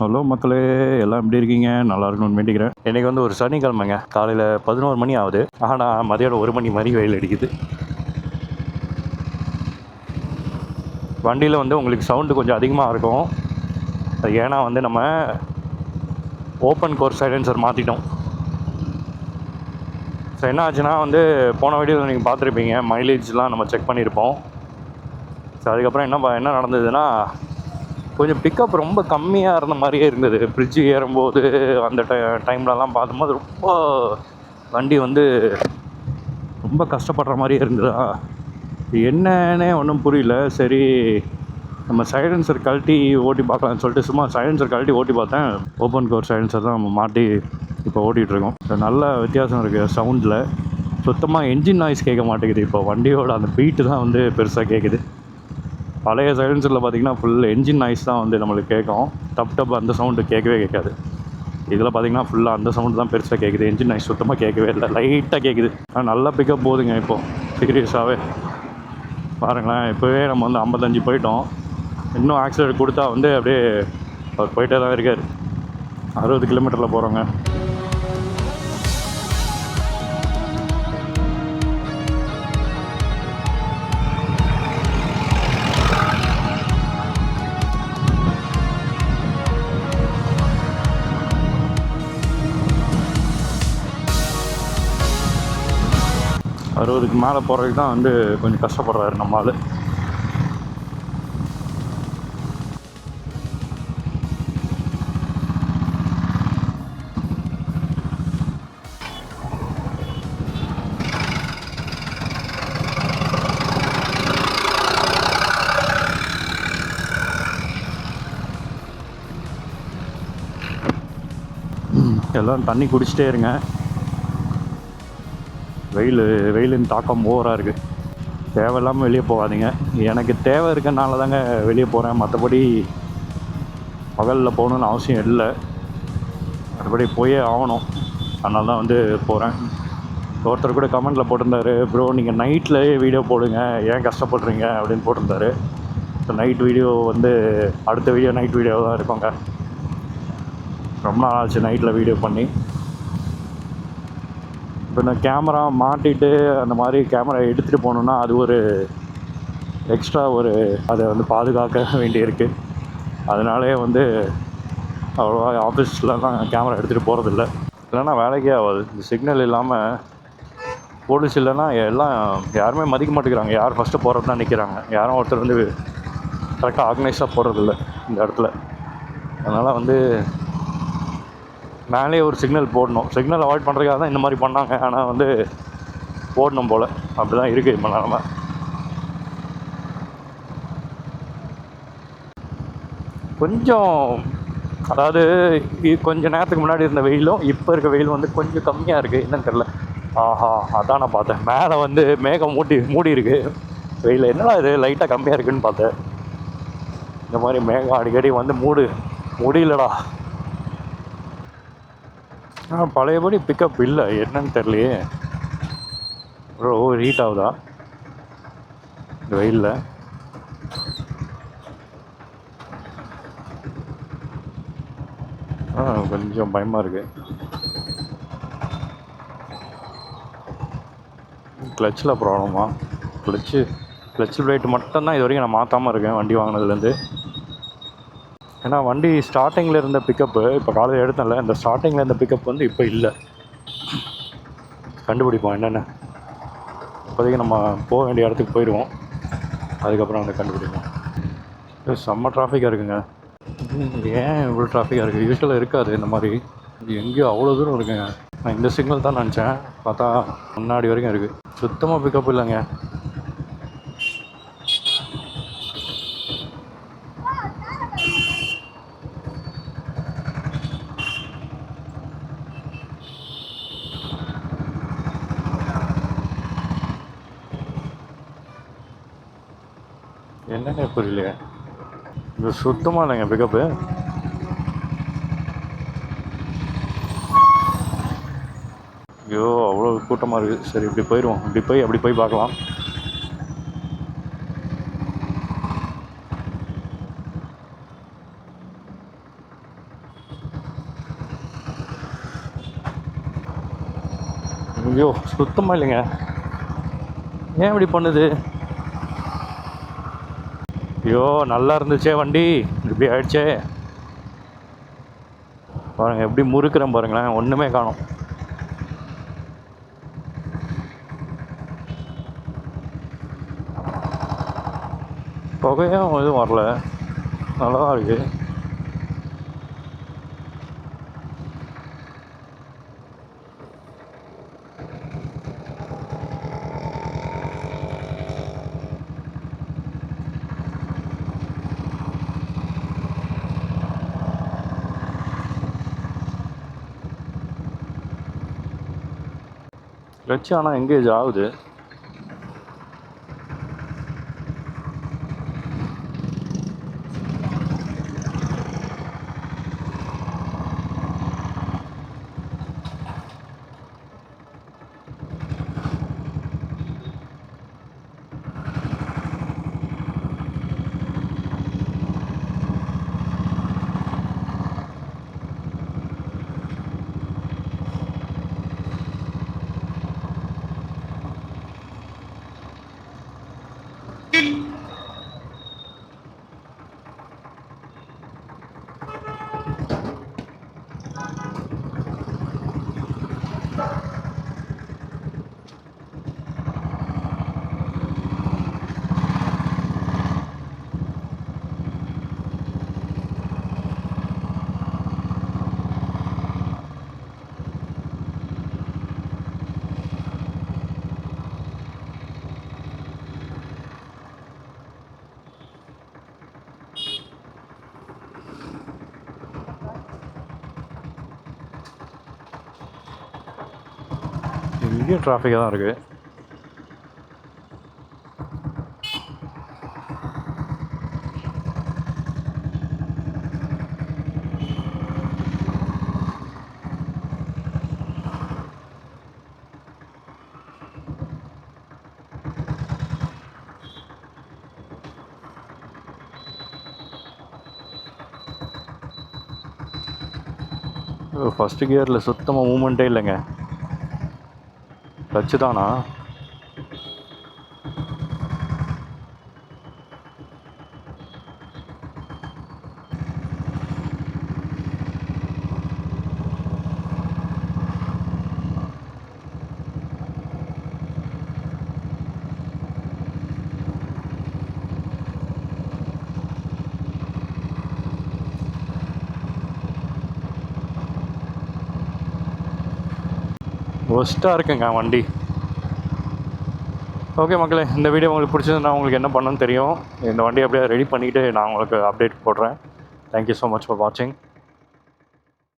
Hello மக்களே, எல்லாம் எப்படி இருக்கீங்க? நல்லா இருக்கணும்னு வேண்டிக்கிறேன். இன்றைக்கி வந்து ஒரு சனிக்கிழமைங்க. காலையில் 11 மணி ஆகுது. ஆனால் மதியானம் 1 மணி மாதிரி வெயில் அடிக்குது. வண்டியில் வந்து உங்களுக்கு சவுண்டு கொஞ்சம் அதிகமாக இருக்கும். அது ஏன்னா வந்து நம்ம ஓப்பன் கோர் சைலன்சர் மாற்றிட்டோம். ஸோ என்ன ஆச்சுன்னா வந்து போன வீடியோவில் நீங்கள் பார்த்துருப்பீங்க, மைலேஜ்லாம் நம்ம செக் பண்ணியிருப்போம். ஸோ அதுக்கப்புறம் என்ன நடந்ததுன்னா, கொஞ்சம் பிக்கப் ரொம்ப கம்மியாக இருந்த மாதிரியே இருந்தது. ஃப்ரிட்ஜு ஏறும்போது அந்த டைம்லலாம் பார்க்கும்போது ரொம்ப வண்டி வந்து ரொம்ப கஷ்டப்படுற மாதிரியே இருந்ததா. என்னன்னே ஒன்றும் புரியல. சரி, நம்ம சைலன்சர் கழட்டி ஓட்டி பார்க்கலான்னு சொல்லிட்டு சும்மா சைலன்சர் கழட்டி ஓட்டி பார்த்தேன். ஓப்பன் கோர் சைலன்சர் தான் நம்ம மாட்டி இப்போ ஓட்டிகிட்ருக்கோம். நல்ல வித்தியாசம் இருக்குது சவுண்டில். சுத்தமாக என்ஜின் நாய்ஸ் கேட்க மாட்டேங்குது. இப்போ வண்டியோட அந்த பீட்டு தான் வந்து பெருசாக கேட்குது. பழைய சைலன்சரில் பார்த்திங்கன்னா ஃபுல் என்ஜின் நாய்ஸ் தான் வந்து நம்மளுக்கு கேட்கும். டப் அந்த சவுண்டு கேட்கவே கேட்காது. இதில் பார்த்திங்கன்னா ஃபுல்லாக அந்த சவுண்டு தான் பெருசாக கேட்குது. என்ஜின் நாய்ஸ் சுத்தமாக கேட்கவே இல்லை, லைட்டாக கேட்குது. ஆனால் நல்லா பிக்கப் போகுதுங்க. இப்போது சீரியஸாகவே பாருங்களேன், இப்போவே நம்ம வந்து 55 போயிட்டோம். இன்னும் ஆக்சிலேட்டர் கொடுத்தா வந்து அப்படியே அவர் போயிட்டே தான் இருக்கார். 60 கிலோமீட்டரில் போகிறோங்க. அறுபதுக்கு மேலே போகிறதுக்கு தான் வந்து கொஞ்சம் கஷ்டப்படுறாரு நம்ம ஆள். எல்லோரும் தண்ணி குடிச்சிட்டே இருங்க. வெயிலின் தாக்கம் ஓவராக இருக்குது. தேவையில்லாமல் வெளியே போகாதீங்க. எனக்கு தேவை இருக்கனால தாங்க வெளியே போகிறேன். மற்றபடி பகலில் போகணுன்னு அவசியம் இல்லை. மற்றபடி போயே ஆகணும். அதனால தான் வந்து போகிறேன். ஒருத்தர் கூட கமெண்டில் போட்டிருந்தாரு, ப்ரோ நீங்கள் நைட்டில் வீடியோ போடுங்க, ஏன் கஷ்டப்படுறீங்க அப்படின்னு போட்டிருந்தாரு. ஸோ நைட் வீடியோ வந்து அடுத்த வீடியோ நைட் வீடியோ தான் இருக்குங்க. ரொம்ப நாள் ஆச்சு நைட்டில் வீடியோ பண்ணி. இப்போ இந்த கேமரா மாட்டிட்டு அந்த மாதிரி கேமரா எடுத்துகிட்டு போகணுன்னா அது ஒரு எக்ஸ்ட்ரா அதை வந்து பாதுகாக்க வேண்டியிருக்கு. அதனாலே வந்து அவ்வளோவா ஆஃபீஸ்லலாம் கேமரா எடுத்துகிட்டு போகிறதில்ல. இல்லைன்னா வேலைக்கே ஆகாது. இந்த சிக்னல் இல்லாமல் போலீஸ் இல்லைன்னா எல்லாம் யாருமே மதிக்க மாட்டேங்கிறாங்க. யார் ஃபஸ்ட்டு போகிறது தான் நிற்கிறாங்க. யாரும் ஒருத்தர் வந்து கரெக்டாக ஆர்கனைஸாக போடுறதில்ல இந்த இடத்துல. அதனால் வந்து மேலே ஒரு சிக்னல் போடணும். சிக்னல் அவாய்ட் பண்ணுறதுக்காக தான் இந்த மாதிரி பண்ணாங்க. ஆனால் வந்து போடணும் போல். அப்படி தான் இருக்குது இப்போ நிலமை. கொஞ்சம் அதாவது கொஞ்சம் நேரத்துக்கு முன்னாடி இருந்த வெயிலும் இப்போ இருக்க வெயிலும் வந்து கொஞ்சம் கம்மியாக இருக்குது. என்னன்னு தெரில. ஆஹா, அதான் நான் பார்த்தேன். மேலே வந்து மேகம் மூடி இருக்குது. வெயில் என்னடா இது லைட்டாக கம்மியாக இருக்குதுன்னு பார்த்தேன். இந்த மாதிரி மேகம் அடிக்கடி வந்து முடியலடா. பழையபடி பிக்கப் இல்லை, என்னன்னு தெரியலையே. ஹீட் ஆகுதா இந்த வெயிலில்? கொஞ்சம் பயமாக இருக்குது. கிளச்சில் ப்ராப்ளமா? கிளச்சு பிளேட்டு மட்டும்தான் இது வரைக்கும் நான் மாற்றாமல் இருக்கேன் வண்டி வாங்கினதுலேருந்து. ஏன்னா வண்டி ஸ்டார்டிங்கில் இருந்த பிக்கப்பு இப்போ காலையில் எடுத்தேன்ல, இந்த ஸ்டார்டிங்கில் இருந்த பிக்கப் வந்து இப்போ இல்லை. கண்டுபிடிப்போம் என்னென்ன. இப்போதைக்கு நம்ம போக வேண்டிய இடத்துக்கு போயிடுவோம். அதுக்கப்புறம் வந்து கண்டுபிடிப்போம். செம்ம டிராஃபிக்காக இருக்குங்க. ஏன் இவ்வளோ டிராஃபிக்காக இருக்குது? யூஸ்வலாக இருக்காது இந்த மாதிரி. எங்கேயோ அவ்வளோ தூரம் இருக்குங்க. நான் இந்த சிக்னல் தான் நினச்சேன், பார்த்தா முன்னாடி வரைக்கும் இருக்குது. சுத்தமாக பிக்கப் இல்லைங்க. என்னங்க புரியலையே, இது சுத்தமாக இல்லைங்க பிக்கப்பு. ஐயோ, அவ்வளோ கூட்டமாக இருக்குது. சரி, இப்படி போயிடுவோம். அப்படி போய் பார்க்கலாம். ஐயோ சுத்தமாக இல்லைங்க. ஏன் இப்படி பண்ணுது? ஐயோ நல்லா இருந்துச்சே வண்டி, இப்படி ஆயிடுச்சே. பாருங்கள் எப்படி முறுக்கிறேன் பாருங்களேன், ஒன்றுமே காணும். புகையும் எதுவும் வரல, நல்லா தான் இருக்குது. கிளச்சு ஆனால் எங்கேஜ் ஆகுது. இங்கேயும் டிராஃபிக்காக தான் இருக்குது. ஃபஸ்ட்டு கியரில் சுத்தமாக மூமெண்ட்டே இல்லைங்க. கிளச்சு தானா? ஒஸ்ட்டாக இருக்குங்க வண்டி. ஓகே மக்களே, இந்த வீடியோ உங்களுக்கு பிடிச்சதுன்னா உங்களுக்கு என்ன பண்ணணும்னு தெரியும். இந்த வண்டியை அப்படியே ரெடி பண்ணிவிட்டு நான் உங்களுக்கு அப்டேட் போடுறேன். தேங்க்யூ ஸோ மச் ஃபார் வாட்சிங்.